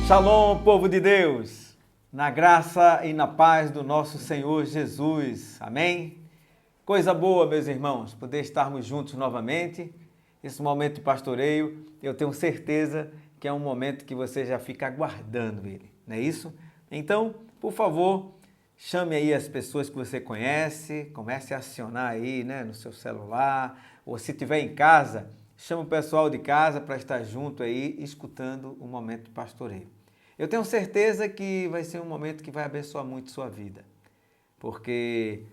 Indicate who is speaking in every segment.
Speaker 1: Shalom, povo de Deus, na graça e na paz do nosso Senhor Jesus, amém? Coisa boa, meus irmãos, poder estarmos juntos novamente. Esse momento de pastoreio, eu tenho certeza que é um momento que você já fica aguardando ele, não é isso? Então, por favor, chame aí as pessoas que você conhece, comece a acionar aí, no seu celular, ou se estiver em casa, chama o pessoal de casa para estar junto aí, escutando o momento de pastoreio. Eu tenho certeza que vai ser um momento que vai abençoar muito sua vida, porque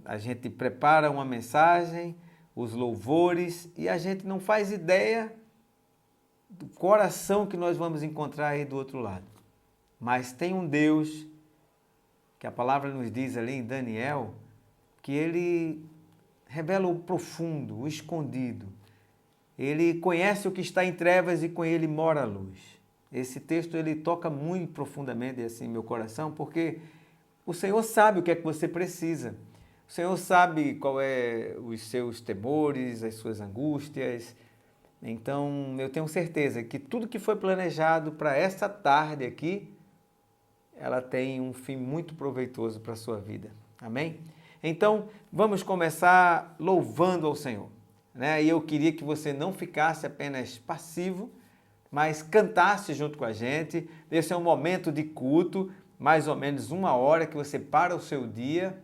Speaker 1: a gente prepara uma mensagem, os louvores, e a gente não faz ideia do coração que nós vamos encontrar aí do outro lado. Mas tem um Deus, que a palavra nos diz ali em Daniel, que ele revela o profundo, o escondido. Ele conhece o que está em trevas e com ele mora a luz. Esse texto ele toca muito profundamente assim meu coração, porque o Senhor sabe o que é que você precisa. O Senhor sabe qual é os seus temores, as suas angústias. Então, eu tenho certeza que tudo que foi planejado para essa tarde aqui, ela tem um fim muito proveitoso para a sua vida. Amém? Então, vamos começar louvando ao Senhor. E eu queria que você não ficasse apenas passivo, mas cantasse junto com a gente. Esse é um momento de culto, mais ou menos 1 hora que você para o seu dia,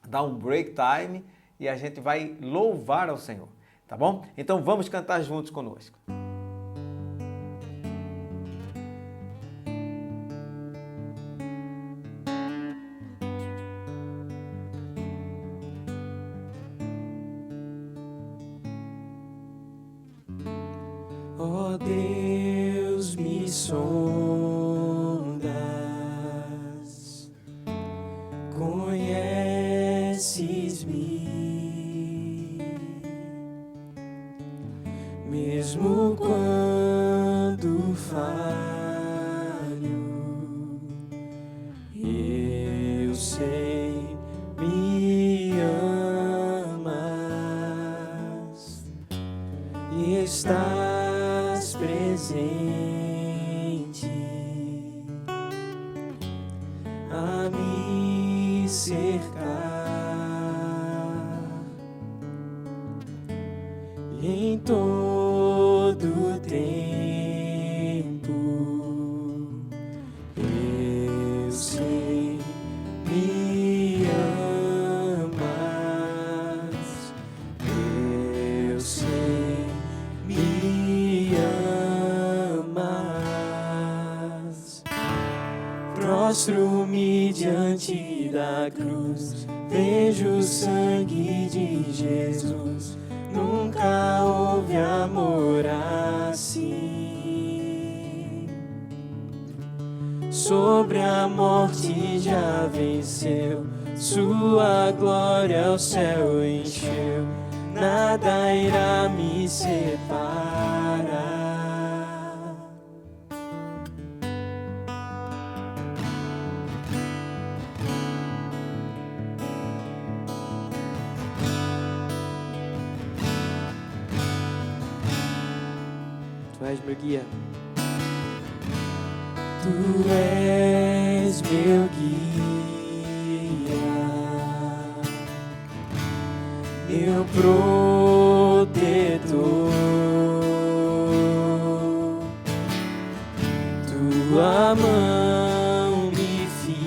Speaker 1: dá um break time e a gente vai louvar ao Senhor, tá bom? Então vamos cantar juntos conosco.
Speaker 2: Ó Deus, me sondas, conheces-me, mesmo quando falho, eu sei, me amas e estás presente a me cercar, e em todo tempo eu sei, me amas, eu sei, me amas. Prostro-me diante da cruz, vejo o sangue de Jesus. Nunca houve amor assim. Sobre a morte já venceu, sua glória o céu encheu. Nada irá me separar. Tu és meu guia. Tu és meu guia, meu protetor. Tua mão me firma,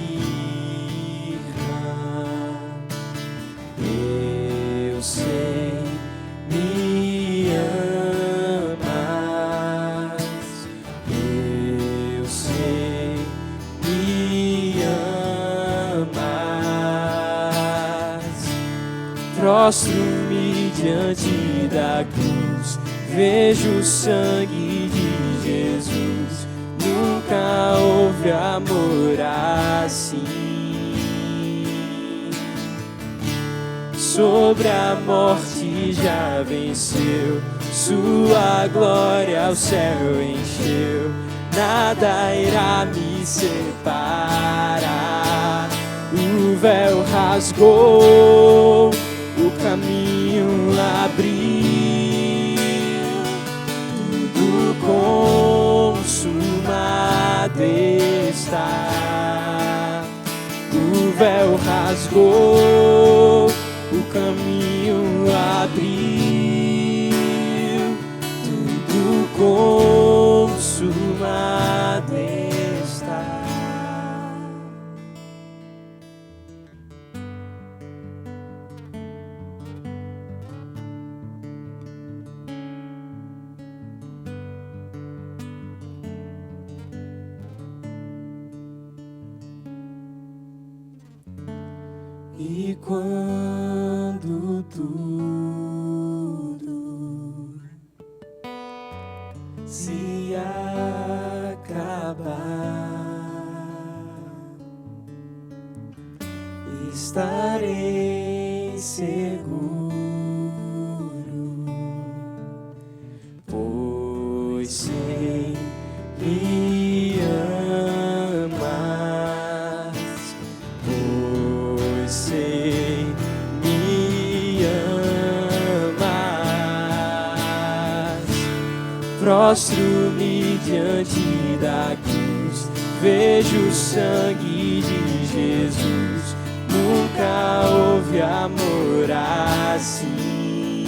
Speaker 2: eu sei, me amas, eu sei, me amas. Prostro-me diante da cruz, vejo o sangue de Jesus. Nunca houve amor assim. Sobre a morte já venceu, sua glória o céu encheu. Nada irá me separar. O véu rasgou, o caminho abriu. está. O véu rasgou, o caminho abriu, tudo consumado está. E quando tudo se acabar, estarei seguro, pois sei que amas, pois sei me amas. Prostro-me diante da cruz, vejo o sangue de Jesus. Nunca houve amor assim.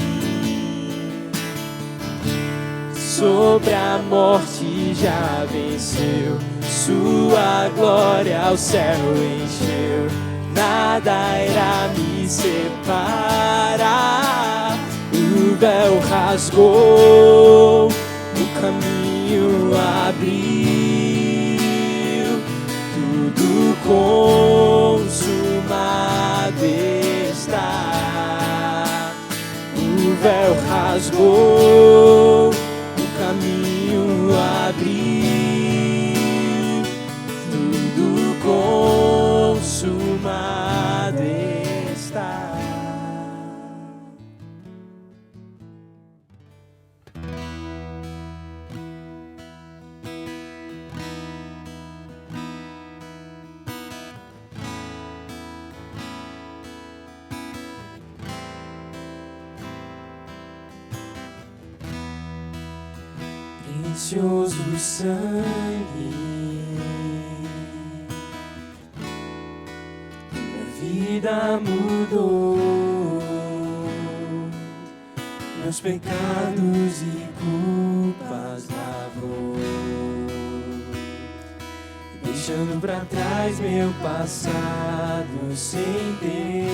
Speaker 2: Sobre a morte já venceu, sua glória ao céu encheu. Nada irá me separar. O véu rasgou, o caminho abriu, tudo consumado está. O véu rasgou, o caminho abriu, tudo consumado está. Precioso sangue, minha vida mudou, meus pecados e culpas lavou, deixando pra trás meu passado sem Deus.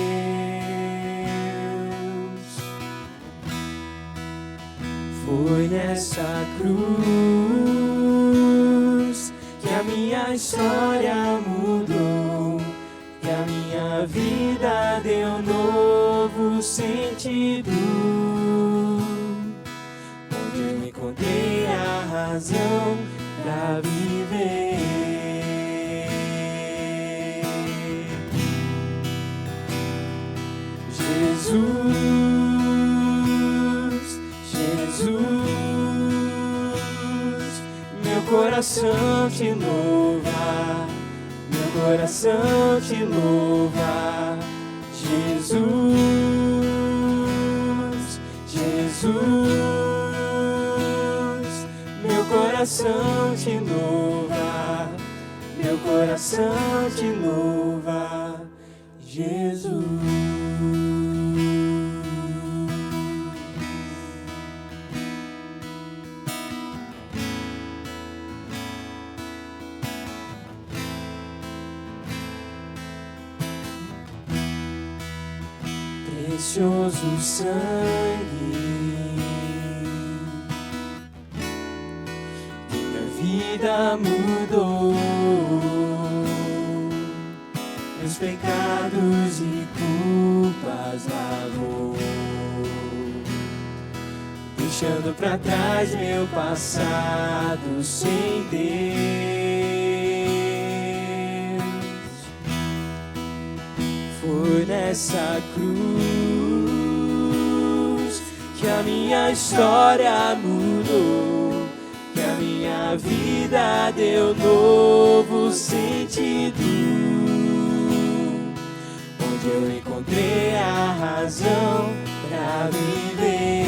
Speaker 2: Foi nessa cruz que a minha história mudou, que a minha vida deu novo sentido, onde eu encontrei a razão pra viver. Jesus, meu coração te louva, meu coração te louva. Jesus, Jesus, meu coração te louva, meu coração te louva. Jesus. Precioso sangue, minha vida mudou, meus pecados e culpas lavou, deixando pra trás meu passado sem Deus. Foi nessa cruz que a minha história mudou, que a minha vida deu novo sentido, onde eu encontrei a razão pra viver.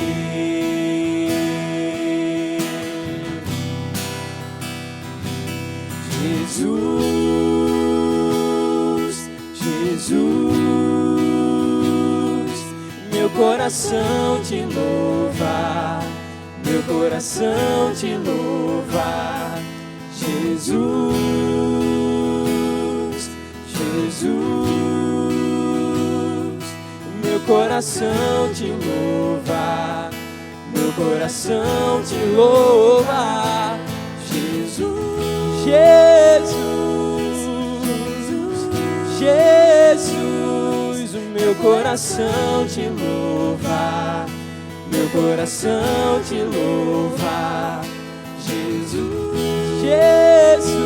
Speaker 2: Jesus, coração te louva, meu coração te louva, Jesus, Jesus. Meu coração te louva, meu coração te louva, Jesus, Jesus, Jesus. O meu coração te louva, meu coração te louva, Jesus, Jesus,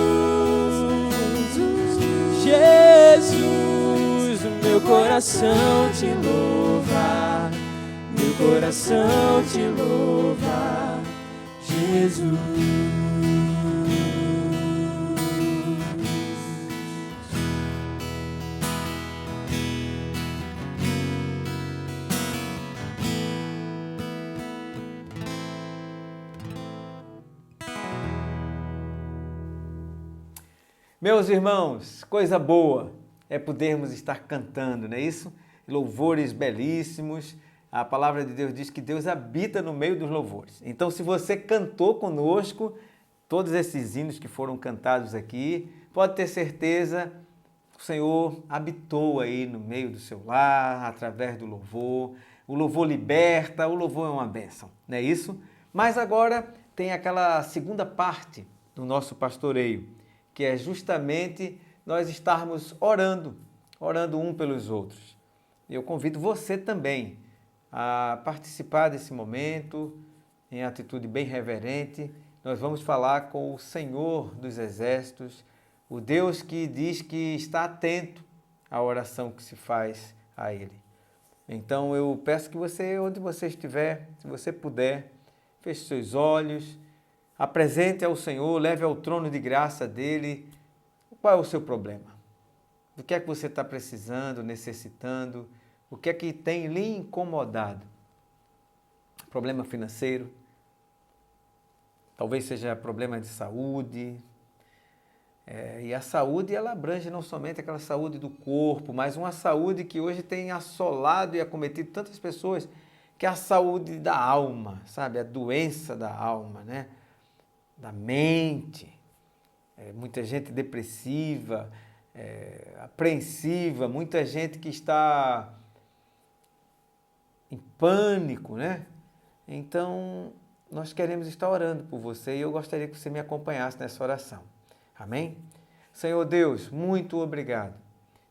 Speaker 2: Jesus. O meu coração te louva, meu coração te louva, Jesus.
Speaker 1: Meus irmãos, coisa boa é podermos estar cantando, não é isso? Louvores belíssimos. A palavra de Deus diz que Deus habita no meio dos louvores. Então, se você cantou conosco todos esses hinos que foram cantados aqui, pode ter certeza que o Senhor habitou aí no meio do seu lar, através do louvor. O louvor liberta, o louvor é uma bênção, não é isso? Mas agora tem aquela segunda parte do nosso pastoreio, que é justamente nós estarmos orando um pelos outros. Eu convido você também a participar desse momento, em atitude bem reverente. Nós vamos falar com o Senhor dos Exércitos, o Deus que diz que está atento à oração que se faz a Ele. Então eu peço que você, onde você estiver, se você puder, feche seus olhos, apresente ao Senhor, leve ao trono de graça dEle. Qual é o seu problema? Do que é que você está precisando, necessitando? O que é que tem lhe incomodado? Problema financeiro? Talvez seja problema de saúde. E a saúde, ela abrange não somente aquela saúde do corpo, mas uma saúde que hoje tem assolado e acometido tantas pessoas, que é a saúde da alma, sabe? A doença da alma, né? Da mente. Muita gente depressiva, apreensiva, muita gente que está em pânico, né? Então, nós queremos estar orando por você e eu gostaria que você me acompanhasse nessa oração. Amém? Senhor Deus, muito obrigado.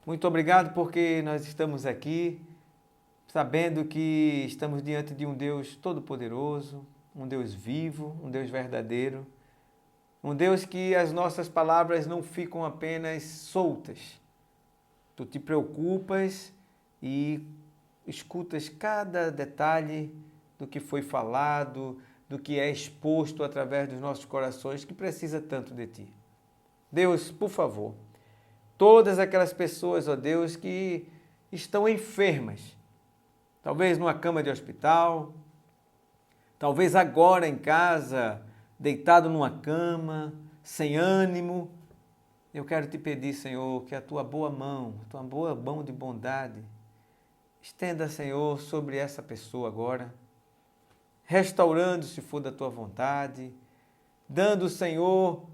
Speaker 1: Muito obrigado porque nós estamos aqui sabendo que estamos diante de um Deus todo-poderoso, um Deus vivo, um Deus verdadeiro, um Deus que as nossas palavras não ficam apenas soltas. Tu te preocupas e escutas cada detalhe do que foi falado, do que é exposto através dos nossos corações, que precisa tanto de Ti. Deus, por favor, todas aquelas pessoas, ó Deus, que estão enfermas, talvez numa cama de hospital, talvez agora em casa, deitado numa cama, sem ânimo, eu quero te pedir, Senhor, que a tua boa mão de bondade, estenda, Senhor, sobre essa pessoa agora, restaurando, se for da tua vontade, dando, Senhor,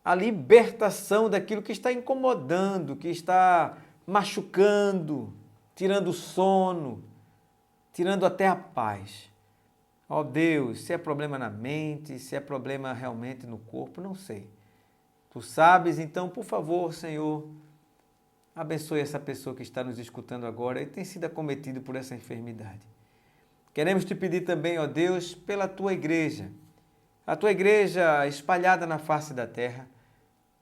Speaker 1: a libertação daquilo que está incomodando, que está machucando, tirando o sono, tirando até a paz. Ó Deus, se é problema na mente, se é problema realmente no corpo, não sei. Tu sabes, então, por favor, Senhor, abençoe essa pessoa que está nos escutando agora e tem sido acometido por essa enfermidade. Queremos te pedir também, ó Deus, pela tua igreja, a tua igreja espalhada na face da terra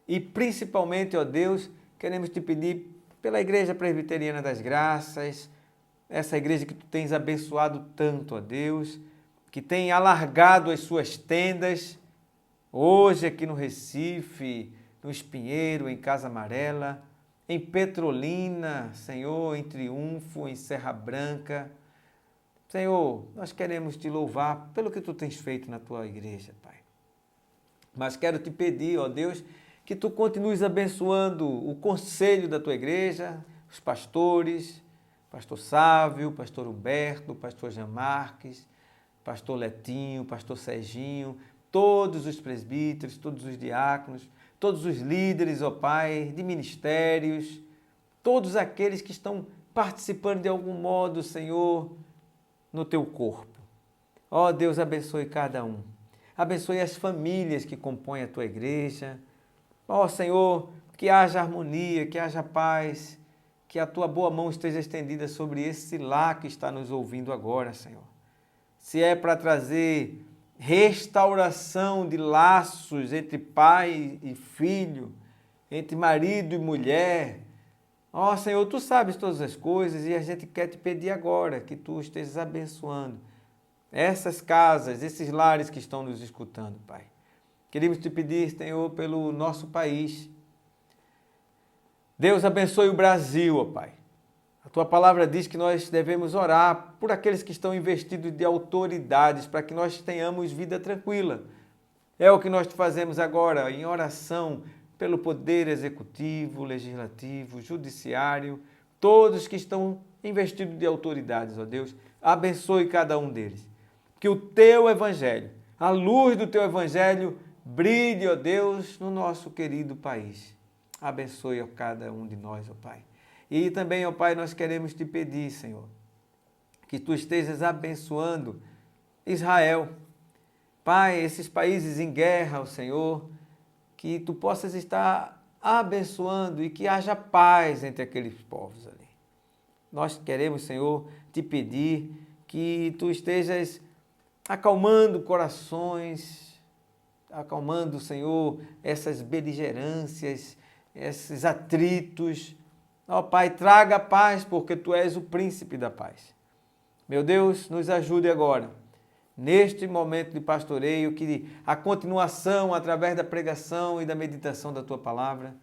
Speaker 1: e principalmente, ó Deus, queremos te pedir pela Igreja Presbiteriana das Graças, essa igreja que tu tens abençoado tanto, ó Deus, que tem alargado as suas tendas, hoje aqui no Recife, no Espinheiro, em Casa Amarela, em Petrolina, Senhor, em Triunfo, em Serra Branca. Senhor, nós queremos te louvar pelo que tu tens feito na tua igreja, Pai. Mas quero te pedir, ó Deus, que tu continues abençoando o conselho da tua igreja, os pastores, pastor Sávio, pastor Humberto, pastor Jean Marques, pastor Letinho, pastor Serginho, todos os presbíteros, todos os diáconos, todos os líderes, ó Pai, de ministérios, todos aqueles que estão participando de algum modo, Senhor, no teu corpo. Ó Deus, abençoe cada um. Abençoe as famílias que compõem a tua igreja. Ó Senhor, que haja harmonia, que haja paz, que a tua boa mão esteja estendida sobre esse lar que está nos ouvindo agora, Senhor. Se é para trazer restauração de laços entre pai e filho, entre marido e mulher. Ó Senhor, tu sabes todas as coisas e a gente quer te pedir agora que tu estejas abençoando essas casas, esses lares que estão nos escutando, Pai. Queremos te pedir, Senhor, pelo nosso país. Deus abençoe o Brasil, ó Pai. A tua palavra diz que nós devemos orar por aqueles que estão investidos de autoridades, para que nós tenhamos vida tranquila. É o que nós fazemos agora, em oração pelo poder executivo, legislativo, judiciário, todos que estão investidos de autoridades, ó Deus. Abençoe cada um deles. Que o teu evangelho, a luz do teu evangelho, brilhe, ó Deus, no nosso querido país. Abençoe a cada um de nós, ó Pai. E também, ó Pai, nós queremos te pedir, Senhor, que tu estejas abençoando Israel. Pai, esses países em guerra, ó Senhor, que tu possas estar abençoando e que haja paz entre aqueles povos ali. Nós queremos, Senhor, te pedir que tu estejas acalmando corações, acalmando, Senhor, essas beligerâncias, esses atritos. Ó Pai, traga paz, porque tu és o príncipe da paz. Meu Deus, nos ajude agora, neste momento de pastoreio, que a continuação, através da pregação e da meditação da tua palavra,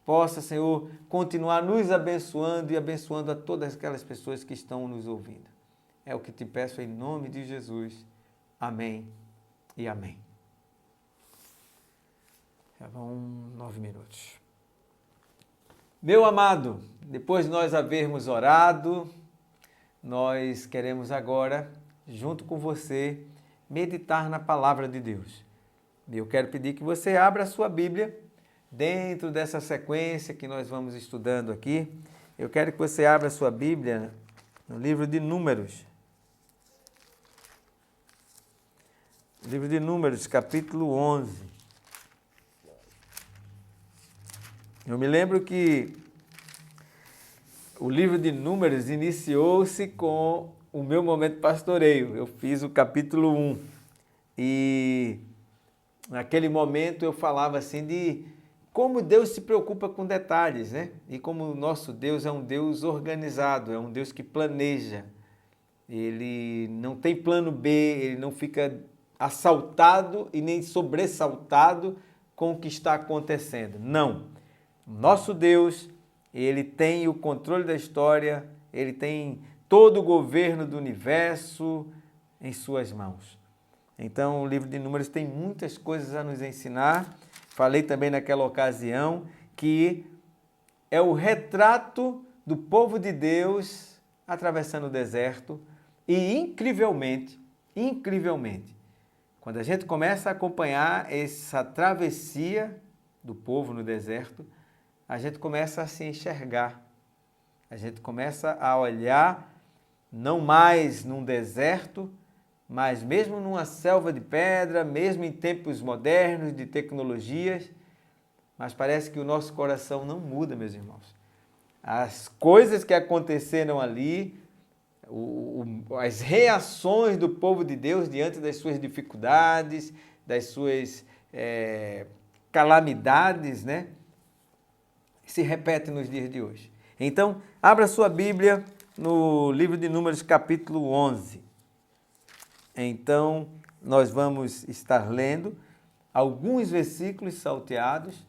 Speaker 1: possa, Senhor, continuar nos abençoando e abençoando a todas aquelas pessoas que estão nos ouvindo. É o que te peço em nome de Jesus. Amém e amém. Já vão 9 minutos. Meu amado, depois de nós havermos orado, nós queremos agora, junto com você, meditar na palavra de Deus. Eu quero pedir que você abra a sua Bíblia, dentro dessa sequência que nós vamos estudando aqui. Eu quero que você abra a sua Bíblia no livro de Números. Livro de Números, capítulo 11. Eu me lembro que o livro de Números iniciou-se com o meu momento de pastoreio. Eu fiz o capítulo 1 e naquele momento eu falava assim de como Deus se preocupa com detalhes, né? E como o nosso Deus é um Deus organizado, é um Deus que planeja. Ele não tem plano B, ele não fica assaltado e nem sobressaltado com o que está acontecendo. Não. Nosso Deus, ele tem o controle da história, ele tem todo o governo do universo em suas mãos. Então, o livro de Números tem muitas coisas a nos ensinar. Falei também naquela ocasião que é o retrato do povo de Deus atravessando o deserto e, incrivelmente, quando a gente começa a acompanhar essa travessia do povo no deserto, a gente começa a se enxergar, a gente começa a olhar não mais num deserto, mas mesmo numa selva de pedra, mesmo em tempos modernos de tecnologias, mas parece que o nosso coração não muda, meus irmãos. As coisas que aconteceram ali, as reações do povo de Deus diante das suas dificuldades, das suas calamidades, né? Se repete nos dias de hoje. Então, abra sua Bíblia no livro de Números, capítulo 11. Então, nós vamos estar lendo alguns versículos salteados.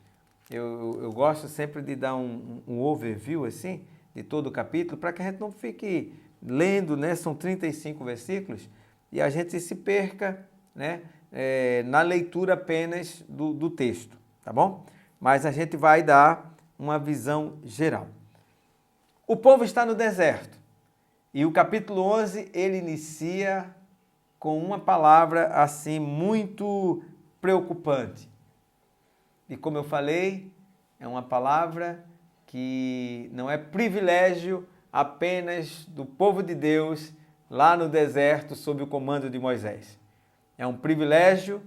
Speaker 1: Eu gosto sempre de dar um overview, assim, de todo o capítulo, para que a gente não fique lendo, né? São 35 versículos, e a gente se perca, né? Na leitura apenas do texto, tá bom? Mas a gente vai dar uma visão geral. O povo está no deserto. E o capítulo 11, ele inicia com uma palavra assim muito preocupante. E como eu falei, é uma palavra que não é privilégio apenas do povo de Deus lá no deserto sob o comando de Moisés. É um privilégio,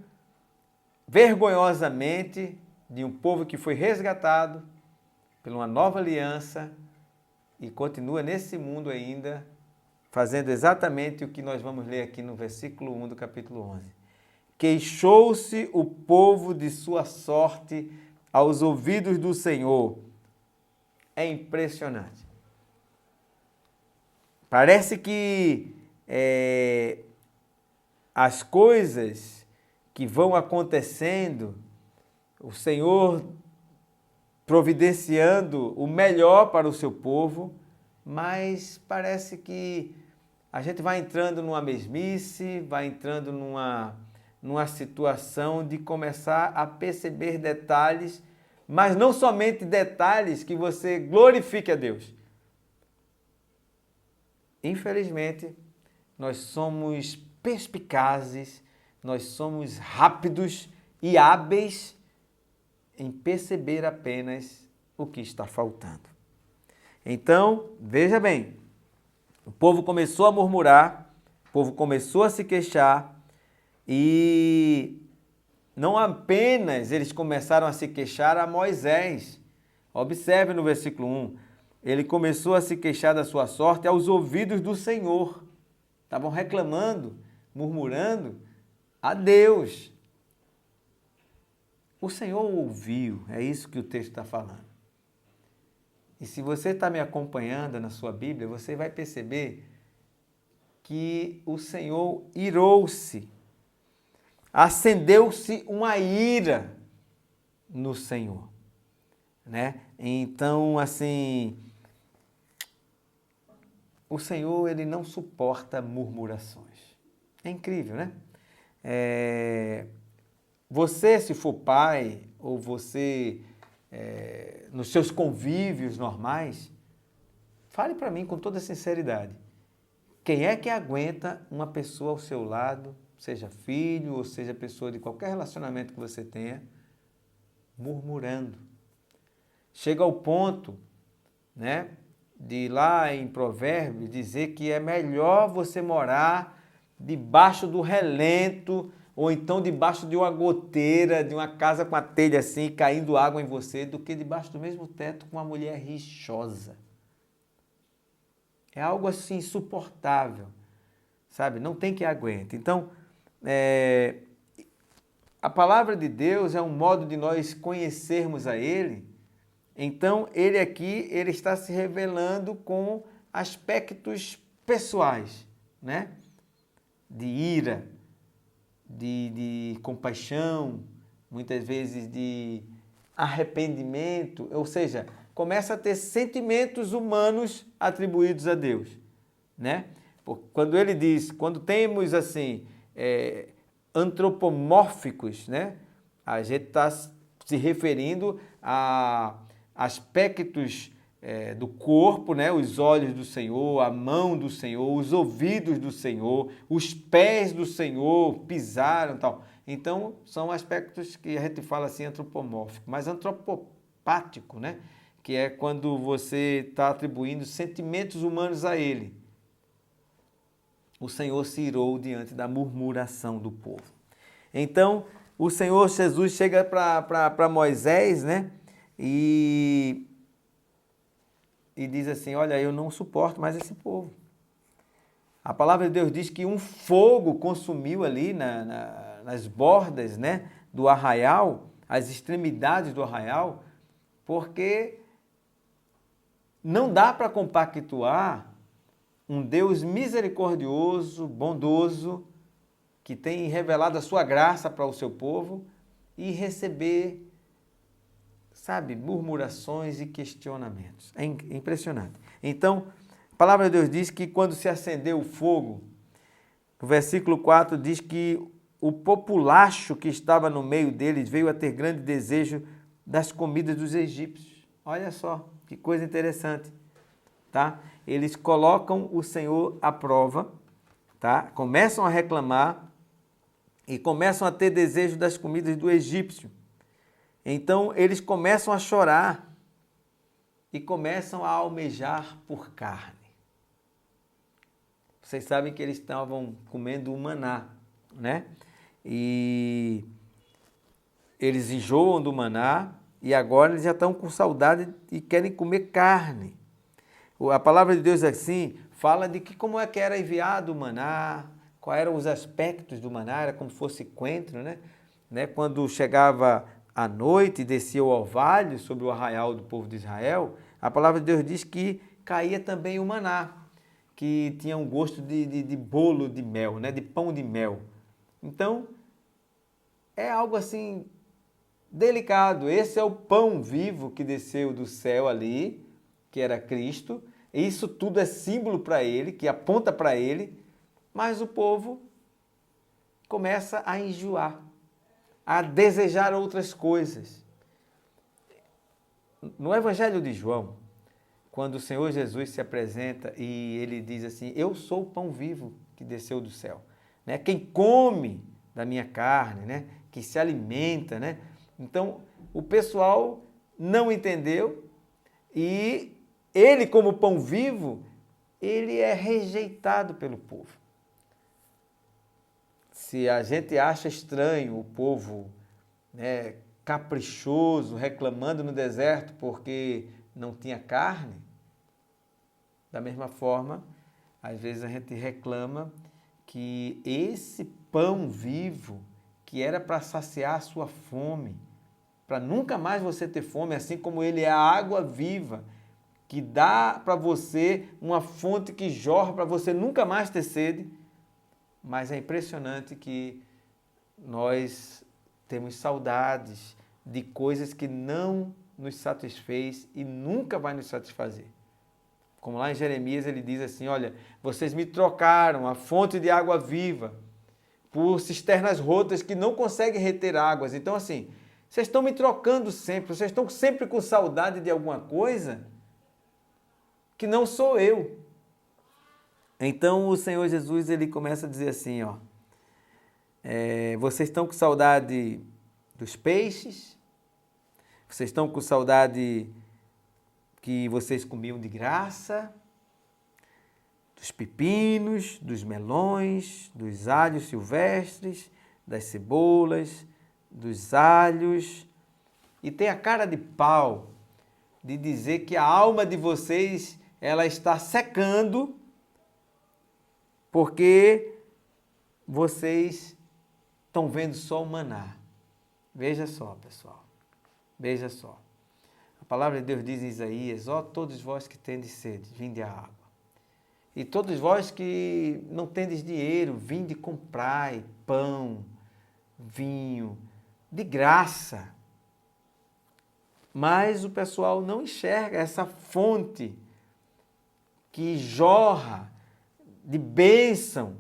Speaker 1: vergonhosamente, de um povo que foi resgatado por uma nova aliança e continua nesse mundo ainda, fazendo exatamente o que nós vamos ler aqui no versículo 1 do capítulo 11. Queixou-se o povo de sua sorte aos ouvidos do Senhor. É impressionante. Parece que as coisas que vão acontecendo, o Senhor providenciando o melhor para o seu povo, mas parece que a gente vai entrando numa mesmice, vai entrando numa situação de começar a perceber detalhes, mas não somente detalhes que você glorifique a Deus. Infelizmente, nós somos perspicazes, nós somos rápidos e hábeis em perceber apenas o que está faltando. Então, veja bem, o povo começou a murmurar, o povo começou a se queixar e não apenas eles começaram a se queixar a Moisés. Observe no versículo 1, ele começou a se queixar da sua sorte aos ouvidos do Senhor. Estavam reclamando, murmurando a Deus. O Senhor ouviu, é isso que o texto está falando. E se você está me acompanhando na sua Bíblia, você vai perceber que o Senhor irou-se, acendeu-se uma ira no Senhor, né? Então, assim, o Senhor, ele não suporta murmurações. É incrível, né? Você, se for pai, ou você, nos seus convívios normais, fale para mim com toda sinceridade. Quem é que aguenta uma pessoa ao seu lado, seja filho ou seja pessoa de qualquer relacionamento que você tenha, murmurando? Chega ao ponto, né, de lá em Provérbios dizer que é melhor você morar debaixo do relento ou então debaixo de uma goteira, de uma casa com a telha assim, caindo água em você, do que debaixo do mesmo teto com uma mulher rixosa. É algo assim insuportável, sabe? Não tem que aguente. Então, a palavra de Deus é um modo de nós conhecermos a Ele. Então, Ele aqui, Ele está se revelando com aspectos pessoais, né? De ira, de compaixão, muitas vezes de arrependimento, ou seja, começa a ter sentimentos humanos atribuídos a Deus, né? Quando ele diz, quando temos assim, antropomórficos, né? A gente está se referindo a aspectos do corpo, né? Os olhos do Senhor, a mão do Senhor, os ouvidos do Senhor, os pés do Senhor pisaram e tal. Então, são aspectos que a gente fala assim antropomórfico, mas antropopático, né? Que é quando você está atribuindo sentimentos humanos a Ele. O Senhor se irou diante da murmuração do povo. Então, o Senhor Jesus chega para Moisés, né? E diz assim, olha, eu não suporto mais esse povo. A palavra de Deus diz que um fogo consumiu ali nas bordas, né, do arraial, as extremidades do arraial, porque não dá para compactuar um Deus misericordioso, bondoso, que tem revelado a sua graça para o seu povo e receber, sabe, murmurações e questionamentos. É impressionante. Então, a palavra de Deus diz que quando se acendeu o fogo, o versículo 4 diz que o populacho que estava no meio deles veio a ter grande desejo das comidas dos egípcios. Olha só, que coisa interessante. tá? Eles colocam o Senhor à prova, tá? Começam a reclamar e começam a ter desejo das comidas do egípcio. Então eles começam a chorar e começam a almejar por carne. Vocês sabem que eles estavam comendo o maná, né? E eles enjoam do maná e agora eles já estão com saudade e querem comer carne. A palavra de Deus assim fala de que como é que era enviado o maná, quais eram os aspectos do maná, era como se fosse coentro, né? Quando chegava à noite e descia o orvalho sobre o arraial do povo de Israel, a palavra de Deus diz que caía também o maná, que tinha um gosto de bolo de mel, né? De pão de mel. Então, é algo assim delicado. Esse é o pão vivo que desceu do céu ali, que era Cristo. Isso tudo é símbolo para ele, que aponta para ele, mas o povo começa a enjoar, a desejar outras coisas. No Evangelho de João, quando o Senhor Jesus se apresenta e ele diz assim, eu sou o pão vivo que desceu do céu. Né? Quem come da minha carne, né? Que se alimenta, né? Então, o pessoal não entendeu e ele, como pão vivo, ele é rejeitado pelo povo. Se a gente acha estranho o povo, né, caprichoso, reclamando no deserto porque não tinha carne, da mesma forma, às vezes a gente reclama que esse pão vivo, que era para saciar a sua fome, para nunca mais você ter fome, assim como ele é a água viva, que dá para você uma fonte que jorra para você nunca mais ter sede, mas é impressionante que nós temos saudades de coisas que não nos satisfez e nunca vai nos satisfazer. Como lá em Jeremias ele diz assim, olha, vocês me trocaram a fonte de água viva por cisternas rotas que não conseguem reter águas. Então assim, vocês estão me trocando sempre, vocês estão sempre com saudade de alguma coisa que não sou eu. Então o Senhor Jesus ele começa a dizer assim, ó, vocês estão com saudade dos peixes, vocês estão com saudade que vocês comiam de graça, dos pepinos, dos melões, dos alhos silvestres, das cebolas, dos alhos, e tem a cara de pau de dizer que a alma de vocês ela está secando porque vocês estão vendo só o maná. Veja só, pessoal, veja só. A palavra de Deus diz em Isaías, ó todos vós que tendes sede, vinde à água. E todos vós que não tendes dinheiro, vinde comprai pão, vinho, de graça. Mas o pessoal não enxerga essa fonte que jorra de bênção,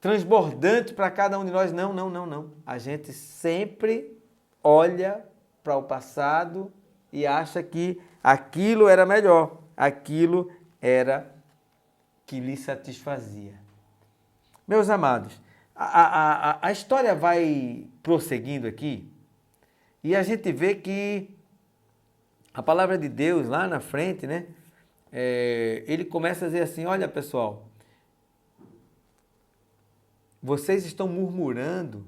Speaker 1: transbordante para cada um de nós. Não, não, não, não. A gente sempre olha para o passado e acha que aquilo era melhor, aquilo era que lhe satisfazia. Meus amados, a história vai prosseguindo aqui e a gente vê que a palavra de Deus lá na frente, né? Ele começa a dizer assim, olha pessoal, vocês estão murmurando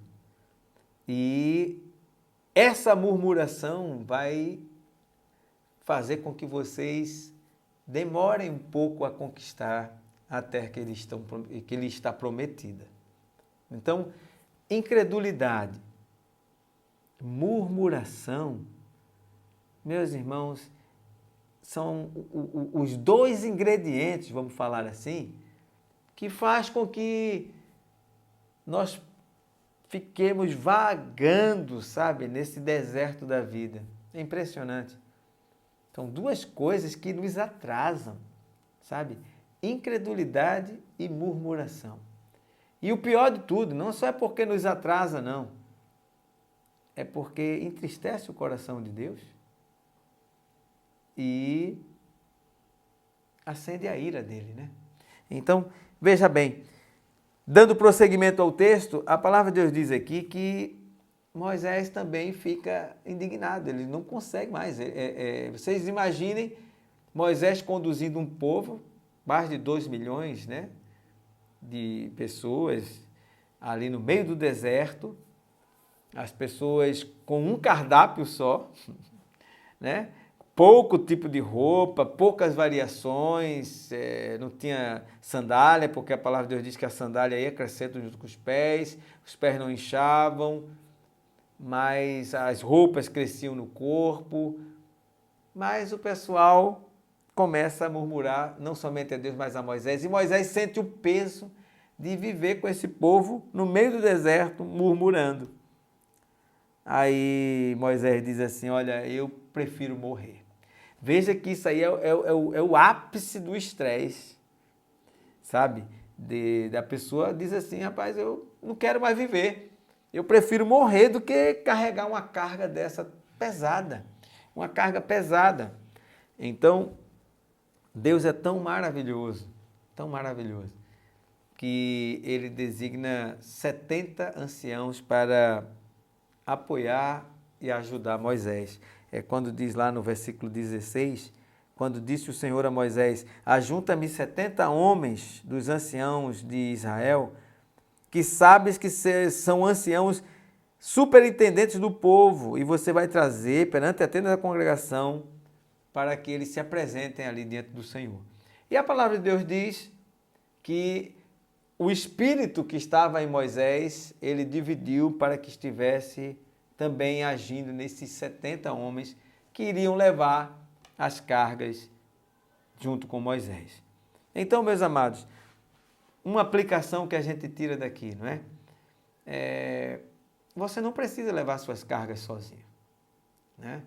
Speaker 1: e essa murmuração vai fazer com que vocês demorem um pouco a conquistar a terra que lhe está prometida. Então, incredulidade, murmuração, meus irmãos, são os dois ingredientes, vamos falar assim, que faz com que nós fiquemos vagando, sabe, nesse deserto da vida. É impressionante. São duas coisas que nos atrasam, sabe? Incredulidade e murmuração. E o pior de tudo, não só é porque nos atrasa, não. É porque entristece o coração de Deus e acende a ira dele, né? Então, veja bem, dando prosseguimento ao texto, a palavra de Deus diz aqui que Moisés também fica indignado, ele não consegue mais. Vocês imaginem Moisés conduzindo um povo, mais de 2 milhões, né, de pessoas ali no meio do deserto, as pessoas com um cardápio só, né? Pouco tipo de roupa, poucas variações, não tinha sandália, porque a palavra de Deus diz que a sandália ia crescendo junto com os pés não inchavam, mas as roupas cresciam no corpo, mas o pessoal começa a murmurar, não somente a Deus, mas a Moisés, e Moisés sente o peso de viver com esse povo no meio do deserto, murmurando. Aí Moisés diz assim, olha, eu prefiro morrer. Veja que isso aí é o ápice do estresse, sabe? Da pessoa diz assim, rapaz, eu não quero mais viver. Eu prefiro morrer do que carregar uma carga dessa pesada. Uma carga pesada. Então, Deus é tão maravilhoso, que ele designa 70 anciãos para apoiar e ajudar Moisés. É quando diz lá no versículo 16, quando disse o Senhor a Moisés, ajunta-me 70 homens dos anciãos de Israel, que sabes que são anciãos superintendentes do povo, e você vai trazer perante a tenda da congregação para que eles se apresentem ali diante do Senhor. E a palavra de Deus diz que o espírito que estava em Moisés, ele dividiu para que estivesse também agindo nesses 70 homens que iriam levar as cargas junto com Moisés. Então, meus amados, uma aplicação que a gente tira daqui, não é? Você não precisa levar suas cargas sozinho, né?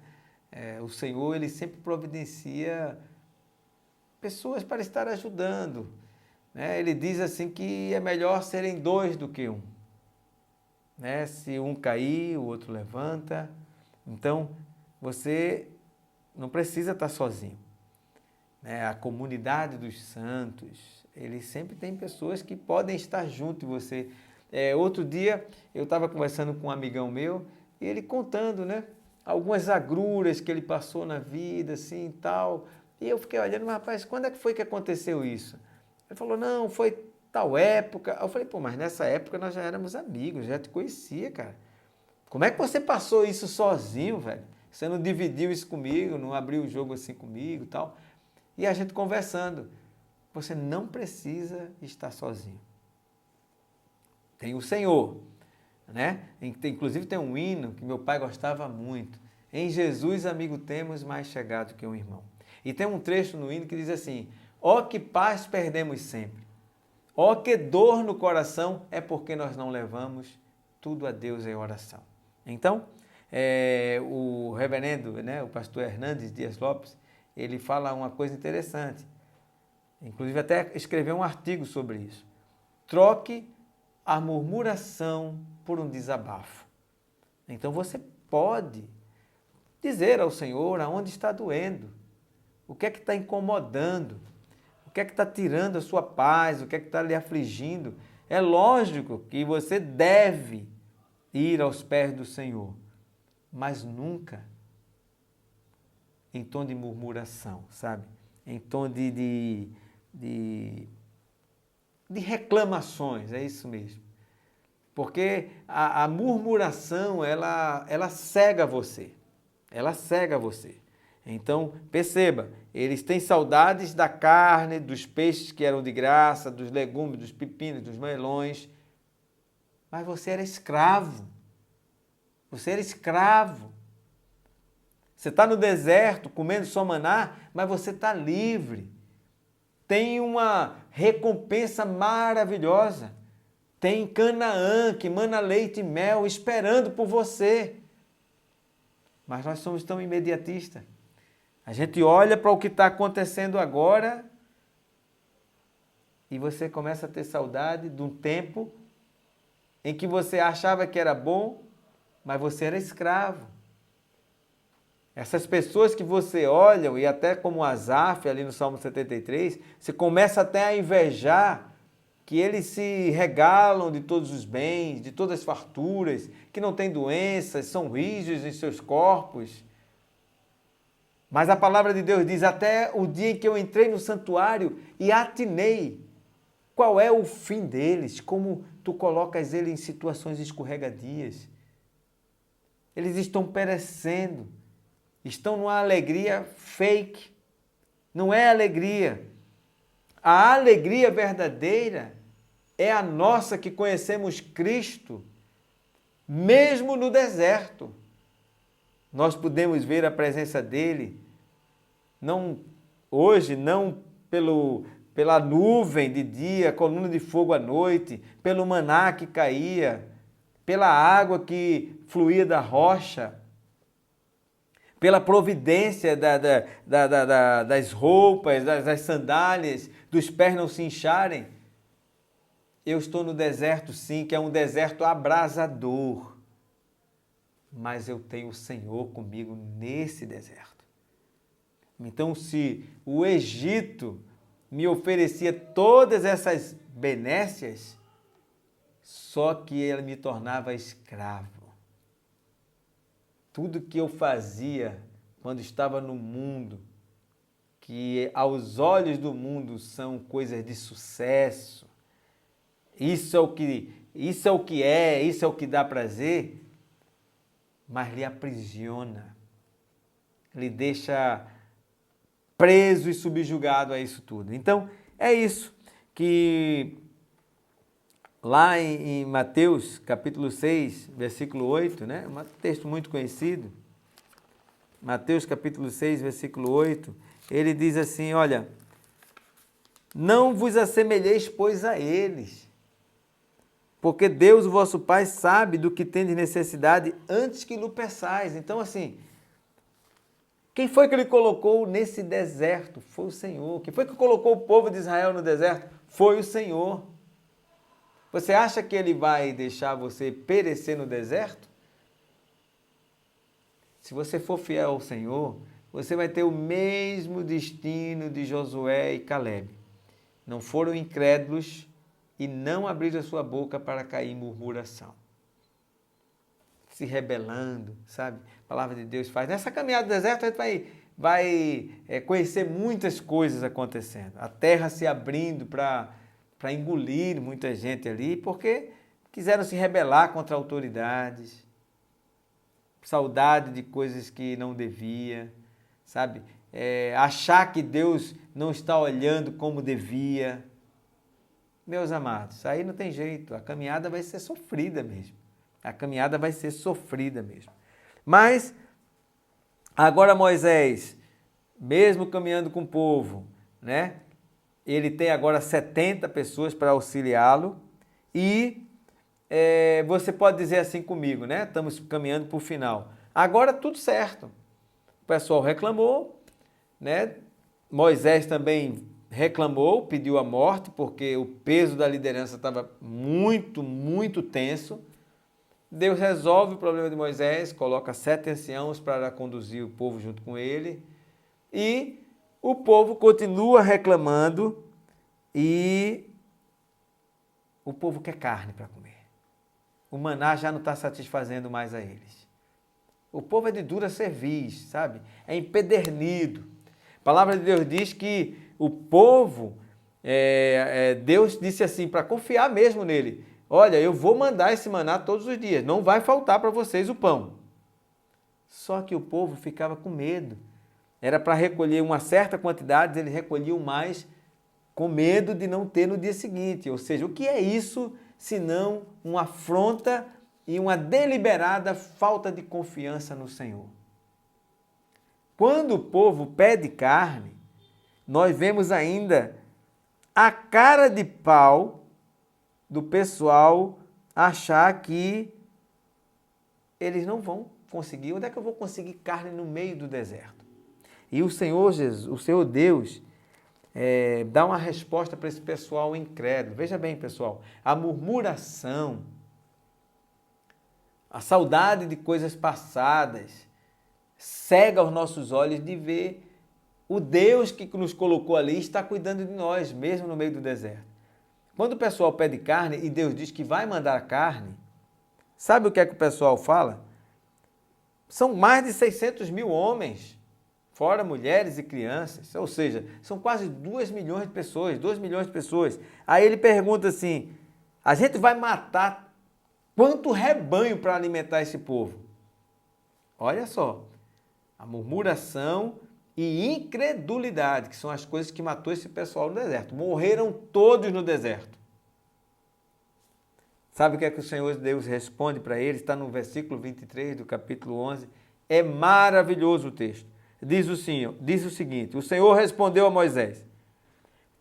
Speaker 1: O Senhor, ele sempre providencia pessoas para estar ajudando, né? Ele diz assim que é melhor serem 2 do que 1. Né? Se um cair, o outro levanta. Então, você não precisa estar sozinho. Né? A comunidade dos santos, eles sempre tem pessoas que podem estar junto de você. Outro dia, eu estava conversando com um amigão meu, e ele contando, né, algumas agruras que ele passou na vida, assim, e tal. E eu fiquei olhando, mas rapaz, quando é que foi que aconteceu isso? Ele falou, não, foi tal época. Eu falei, pô, mas nessa época nós já éramos amigos, já te conhecia, cara. Como é que você passou isso sozinho, velho? Você não dividiu isso comigo, não abriu o jogo assim comigo e tal. E a gente conversando. Você não precisa estar sozinho. Tem o Senhor, né? Inclusive tem um hino que meu pai gostava muito. Em Jesus, amigo temos, mais chegado que um irmão. E tem um trecho no hino que diz assim, ó que paz perdemos sempre. Ó que dor no coração é porque nós não levamos tudo a Deus em oração. Então, o reverendo, né, o pastor Hernandes Dias Lopes, ele fala uma coisa interessante. Inclusive até escreveu um artigo sobre isso. Troque a murmuração por um desabafo. Então você pode dizer ao Senhor aonde está doendo, o que é que está incomodando, o que é que está tirando a sua paz, o que é que está lhe afligindo. É lógico que você deve ir aos pés do Senhor, mas nunca em tom de murmuração, sabe? Em tom de reclamações, é isso mesmo. Porque a murmuração, ela cega você. Ela cega você. Então, perceba, eles têm saudades da carne, dos peixes que eram de graça, dos legumes, dos pepinos, dos melões. Mas você era escravo. Você era escravo. Você está no deserto comendo só maná, mas você está livre. Tem uma recompensa maravilhosa. Tem Canaã, que mana leite e mel, esperando por você. Mas nós somos tão imediatistas. A gente olha para o que está acontecendo agora e você começa a ter saudade de um tempo em que você achava que era bom, mas você era escravo. Essas pessoas que você olha, e até como Asaf, ali no Salmo 73, você começa até a invejar que eles se regalam de todos os bens, de todas as farturas, que não têm doenças, são rígidos em seus corpos. Mas a palavra de Deus diz, até o dia em que eu entrei no santuário e atinei qual é o fim deles, como tu colocas eles em situações escorregadias. Eles estão perecendo, estão numa alegria fake, não é alegria. A alegria verdadeira é a nossa que conhecemos Cristo, mesmo no deserto. Nós podemos ver a presença dele, não hoje, não pela nuvem de dia, coluna de fogo à noite, pelo maná que caía, pela água que fluía da rocha, pela providência das roupas, das sandálias, dos pés não se incharem. Eu estou no deserto, sim, que é um deserto abrasador, mas eu tenho o Senhor comigo nesse deserto. Então, se o Egito me oferecia todas essas benécias, só que ele me tornava escravo. Tudo que eu fazia quando estava no mundo, que aos olhos do mundo são coisas de sucesso, isso é o que dá prazer, mas lhe aprisiona, lhe deixa preso e subjugado a isso tudo. Então, é isso que lá em Mateus, capítulo 6, versículo 8, né? Um texto muito conhecido. Mateus, capítulo 6, versículo 8, ele diz assim, olha, não vos assemelheis, pois, a eles, porque Deus, o vosso Pai, sabe do que tendes necessidade antes que lhe peçais. Então, assim, quem foi que ele colocou nesse deserto? Foi o Senhor. Quem foi que colocou o povo de Israel no deserto? Foi o Senhor. Você acha que ele vai deixar você perecer no deserto? Se você for fiel ao Senhor, você vai ter o mesmo destino de Josué e Caleb. Não foram incrédulos e não abriram a sua boca para cair em murmuração. Se rebelando, sabe? A palavra de Deus faz. Nessa caminhada do deserto, a gente vai conhecer muitas coisas acontecendo. A terra se abrindo para engolir muita gente ali, porque quiseram se rebelar contra autoridades, saudade de coisas que não devia, sabe? Achar que Deus não está olhando como devia. Meus amados, aí não tem jeito, a caminhada vai ser sofrida mesmo. A caminhada vai ser sofrida mesmo. Mas, agora Moisés, mesmo caminhando com o povo, né? Ele tem agora 70 pessoas para auxiliá-lo e você pode dizer assim comigo, né? Estamos caminhando para o final. Agora tudo certo. O pessoal reclamou, né? Moisés também reclamou, pediu a morte, porque o peso da liderança estava muito, muito tenso. Deus resolve o problema de Moisés, coloca 7 anciãos para conduzir o povo junto com ele. E o povo continua reclamando e o povo quer carne para comer. O maná já não está satisfazendo mais a eles. O povo é de dura cerviz, sabe? É empedernido. A palavra de Deus diz que o povo, Deus disse assim, para confiar mesmo nele, olha, eu vou mandar esse maná todos os dias, não vai faltar para vocês o pão. Só que o povo ficava com medo. Era para recolher uma certa quantidade, eles recolhiam mais com medo de não ter no dia seguinte. Ou seja, o que é isso senão uma afronta e uma deliberada falta de confiança no Senhor? Quando o povo pede carne, nós vemos ainda a cara de pau do pessoal achar que eles não vão conseguir. Onde é que eu vou conseguir carne no meio do deserto? E o Senhor Jesus, o Senhor Deus, dá uma resposta para esse pessoal incrédulo. Veja bem, pessoal, a murmuração, a saudade de coisas passadas, cega os nossos olhos de ver o Deus que nos colocou ali está cuidando de nós, mesmo no meio do deserto. Quando o pessoal pede carne e Deus diz que vai mandar carne, sabe o que é que o pessoal fala? São mais de 600 mil homens, fora mulheres e crianças, ou seja, são quase 2 milhões de pessoas, 2 milhões de pessoas. Aí ele pergunta assim, a gente vai matar quanto rebanho para alimentar esse povo? Olha só, a murmuração e incredulidade, que são as coisas que matou esse pessoal no deserto. Morreram todos no deserto. Sabe o que é que o Senhor Deus responde para eles? Está no versículo 23 do capítulo 11. É maravilhoso o texto. Diz o seguinte, o Senhor respondeu a Moisés,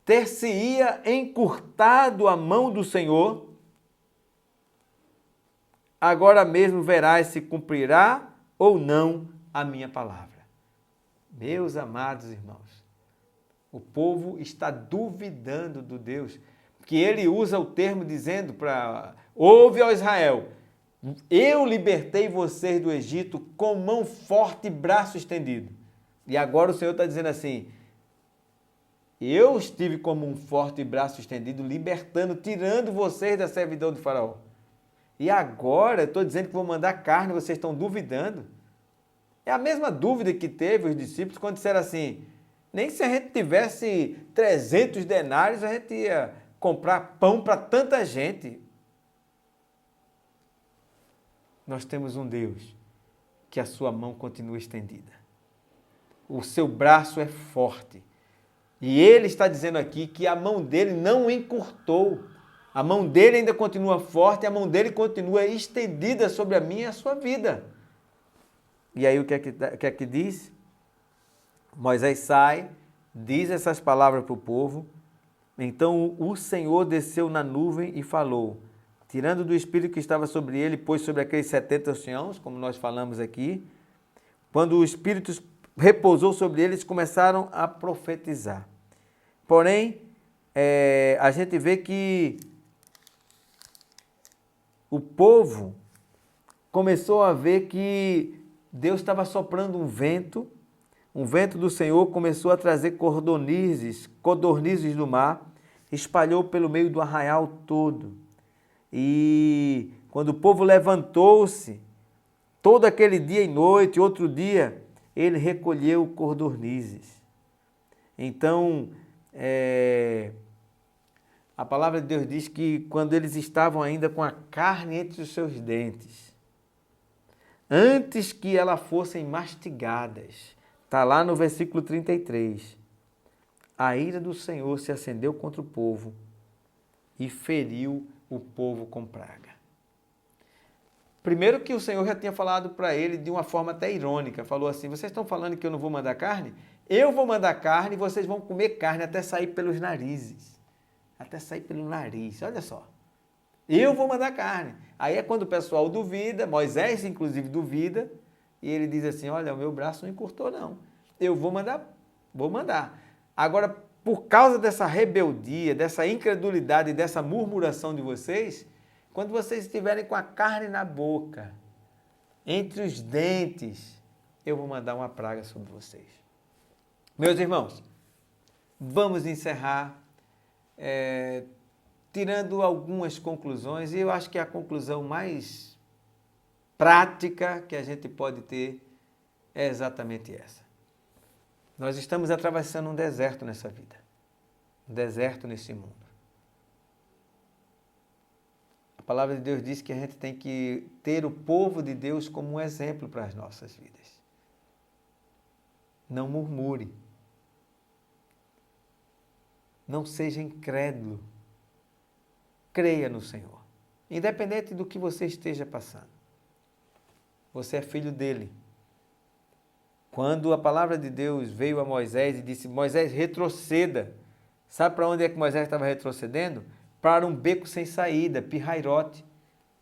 Speaker 1: ter-se-ia encurtado a mão do Senhor, agora mesmo verás se cumprirá ou não a minha palavra. Meus amados irmãos, o povo está duvidando do Deus, que ele usa o termo dizendo ouve, ó Israel, eu libertei vocês do Egito com mão forte e braço estendido. E agora o Senhor está dizendo assim, eu estive como um forte braço estendido, libertando, tirando vocês da servidão do faraó. E agora eu estou dizendo que vou mandar carne, vocês estão duvidando. É a mesma dúvida que teve os discípulos quando disseram assim, nem se a gente tivesse 300 denários, a gente ia comprar pão para tanta gente. Nós temos um Deus que a sua mão continua estendida. O seu braço é forte. E ele está dizendo aqui que a mão dele não encurtou. A mão dele ainda continua forte, a mão dele continua estendida sobre a minha e a sua vida. E aí o que é que diz? Moisés sai, diz essas palavras para o povo. Então o Senhor desceu na nuvem e falou, tirando do espírito que estava sobre ele, pôs sobre aqueles 70 anciãos, como nós falamos aqui. Quando o espírito repousou sobre eles, começaram a profetizar. Porém, a gente vê que o povo começou a ver que Deus estava soprando um vento do Senhor começou a trazer codornizes do mar, espalhou pelo meio do arraial todo. E quando o povo levantou-se, todo aquele dia e noite, outro dia, ele recolheu codornizes. Então, a palavra de Deus diz que quando eles estavam ainda com a carne entre os seus dentes, antes que elas fossem mastigadas, está lá no versículo 33, a ira do Senhor se acendeu contra o povo e feriu o povo com praga. Primeiro que o Senhor já tinha falado para ele de uma forma até irônica, falou assim, vocês estão falando que eu não vou mandar carne? Eu vou mandar carne e vocês vão comer carne até sair pelos narizes. Até sair pelo nariz, olha só. Eu vou mandar carne. Aí é quando o pessoal duvida, Moisés inclusive duvida, e ele diz assim, olha, o meu braço não encurtou não. Eu vou mandar. Agora, por causa dessa rebeldia, dessa incredulidade, dessa murmuração de vocês, quando vocês estiverem com a carne na boca, entre os dentes, eu vou mandar uma praga sobre vocês. Meus irmãos, vamos encerrar tirando algumas conclusões, e eu acho que a conclusão mais prática que a gente pode ter é exatamente essa. Nós estamos atravessando um deserto nessa vida, um deserto nesse mundo. A palavra de Deus diz que a gente tem que ter o povo de Deus como um exemplo para as nossas vidas. Não murmure. Não seja incrédulo. Creia no Senhor. Independente do que você esteja passando. Você é filho dele. Quando a palavra de Deus veio a Moisés e disse, Moisés, retroceda. Sabe para onde é que Moisés estava retrocedendo? Para um beco sem saída, Pirrairote.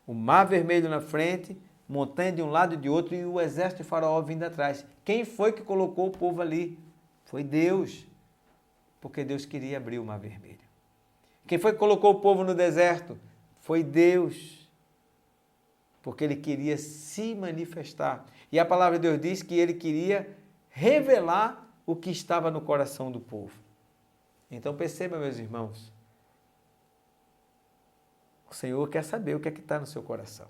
Speaker 1: O mar vermelho na frente, montanha de um lado e de outro e o exército de Faraó vindo atrás. Quem foi que colocou o povo ali? Foi Deus. Porque Deus queria abrir o mar vermelho. Quem foi que colocou o povo no deserto? Foi Deus. porque ele queria se manifestar. E a palavra de Deus diz que ele queria revelar o que estava no coração do povo. Então perceba, meus irmãos, o Senhor quer saber o que é que está no seu coração,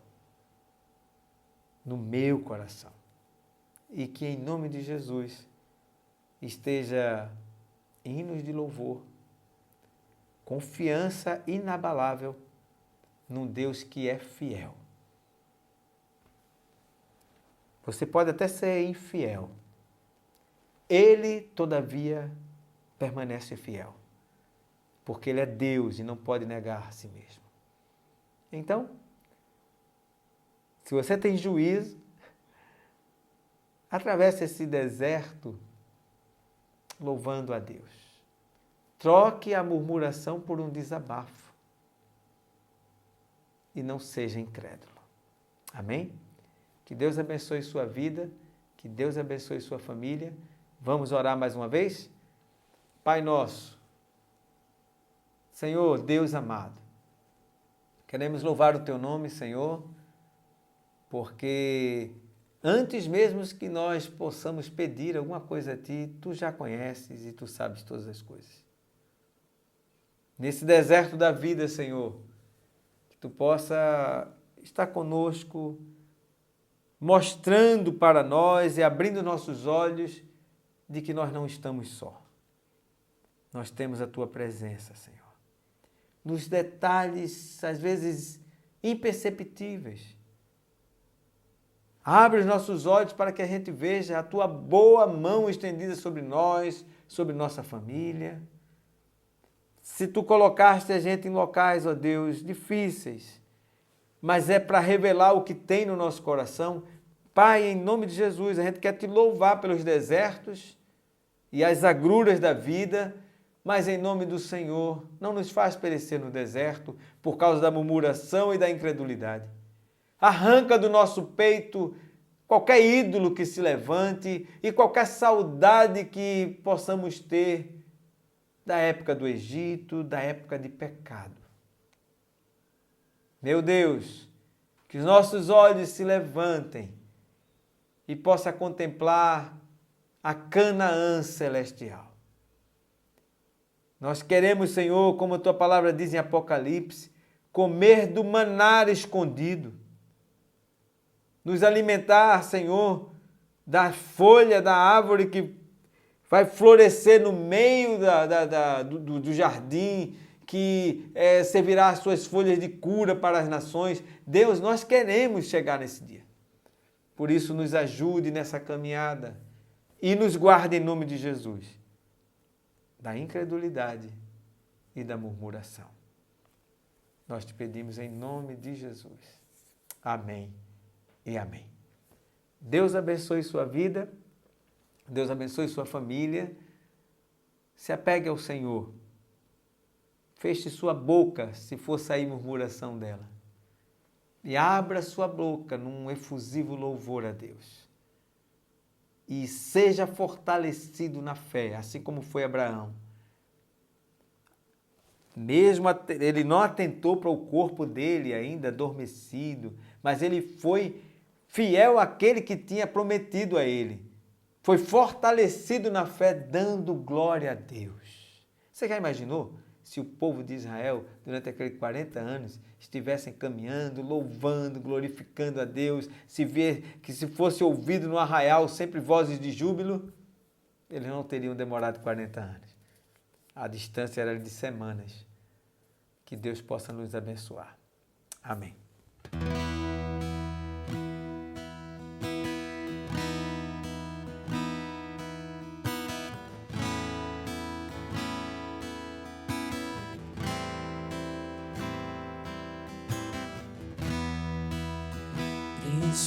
Speaker 1: no meu coração. E que em nome de Jesus esteja hinos de louvor, confiança inabalável num Deus que é fiel. Você pode até ser infiel. Ele, todavia, permanece fiel. Porque ele é Deus e não pode negar a si mesmo. Então, se você tem juízo, atravesse esse deserto louvando a Deus. Troque a murmuração por um desabafo. E não seja incrédulo. Amém? Que Deus abençoe sua vida, que Deus abençoe sua família. Vamos orar mais uma vez? Pai nosso, Senhor, Deus amado, queremos louvar o teu nome, Senhor, porque antes mesmo que nós possamos pedir alguma coisa a ti, tu já conheces e tu sabes todas as coisas. Nesse deserto da vida, Senhor, que tu possa estar conosco, mostrando para nós e abrindo nossos olhos de que nós não estamos só. Nós temos a tua presença, Senhor. Nos detalhes, às vezes, imperceptíveis. Abre os nossos olhos para que a gente veja a tua boa mão estendida sobre nós, sobre nossa família. Se tu colocaste a gente em locais, ó Deus, difíceis, mas é para revelar o que tem no nosso coração. Pai, em nome de Jesus, a gente quer te louvar pelos desertos e as agruras da vida, mas em nome do Senhor, não nos faz perecer no deserto por causa da murmuração e da incredulidade. Arranca do nosso peito qualquer ídolo que se levante e qualquer saudade que possamos ter da época do Egito, da época de pecado. Meu Deus, que os nossos olhos se levantem e possa contemplar a Canaã celestial. Nós queremos, Senhor, como a tua palavra diz em Apocalipse, comer do maná escondido. Nos alimentar, Senhor, da folha da árvore que vai florescer no meio do jardim, que servirá as suas folhas de cura para as nações. Deus, nós queremos chegar nesse dia. Por isso, nos ajude nessa caminhada e nos guarde em nome de Jesus da incredulidade e da murmuração. Nós te pedimos em nome de Jesus. Amém e amém. Deus abençoe sua vida, Deus abençoe sua família. Se apegue ao Senhor. Feche sua boca se for sair murmuração dela. E abra sua boca num efusivo louvor a Deus. E seja fortalecido na fé, assim como foi Abraão. Mesmo ele não atentou para o corpo dele ainda adormecido, mas ele foi fiel àquele que tinha prometido a ele. Foi fortalecido na fé, dando glória a Deus. Você já imaginou? Se o povo de Israel, durante aqueles 40 anos, estivessem caminhando, louvando, glorificando a Deus, se fosse ouvido no arraial sempre vozes de júbilo, eles não teriam demorado 40 anos. A distância era de semanas. Que Deus possa nos abençoar. Amém.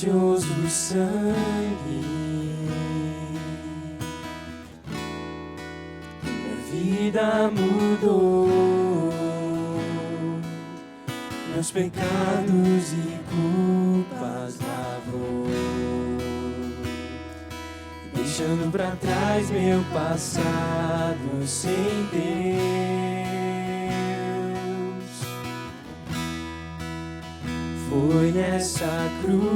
Speaker 2: Precioso sangue, minha vida mudou, meus pecados e culpas lavou, deixando pra trás meu passado sem Deus. Foi nessa cruz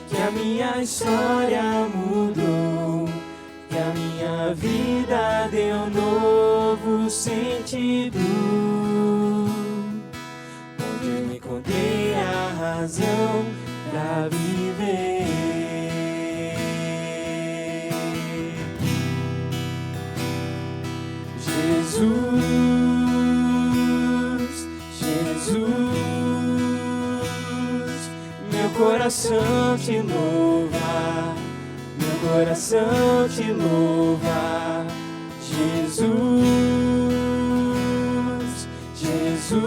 Speaker 2: que a minha história mudou, que a minha vida deu novo sentido, onde eu encontrei a razão pra viver. Jesus, Jesus, meu coração te louva, meu coração te louva. Jesus, Jesus,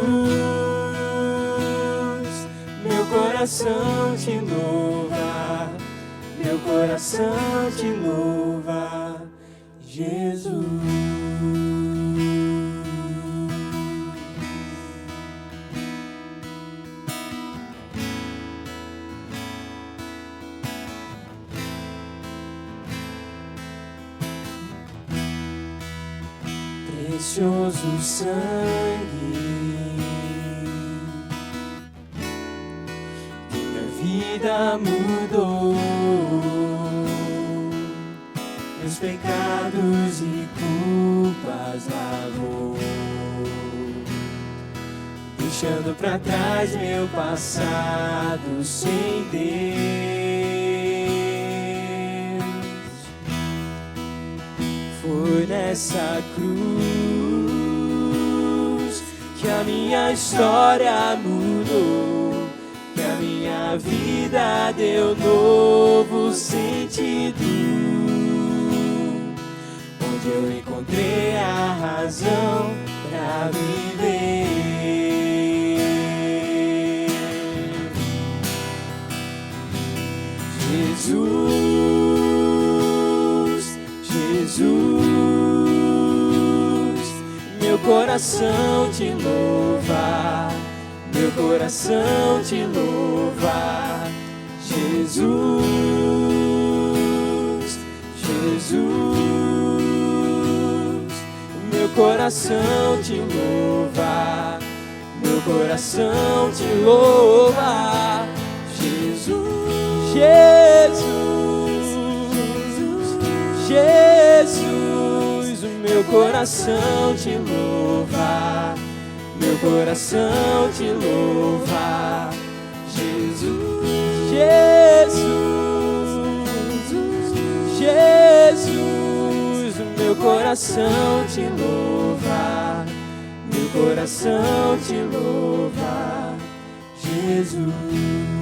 Speaker 2: meu coração te louva, meu coração te louva, Jesus. Precioso sangue, minha vida mudou, meus pecados e culpas lavou, deixando pra trás meu passado sem Deus. Foi nessa cruz que a minha história mudou, que a minha vida deu novo sentido, onde eu encontrei a razão pra viver. Jesus, Jesus, meu coração te louva, meu coração te louva. Jesus, Jesus, meu coração te louva, meu coração te louva. Jesus, Jesus, Jesus, o meu coração te louva, meu coração te louva. Jesus, Jesus, Jesus, o meu coração te louva, meu coração te louva, Jesus.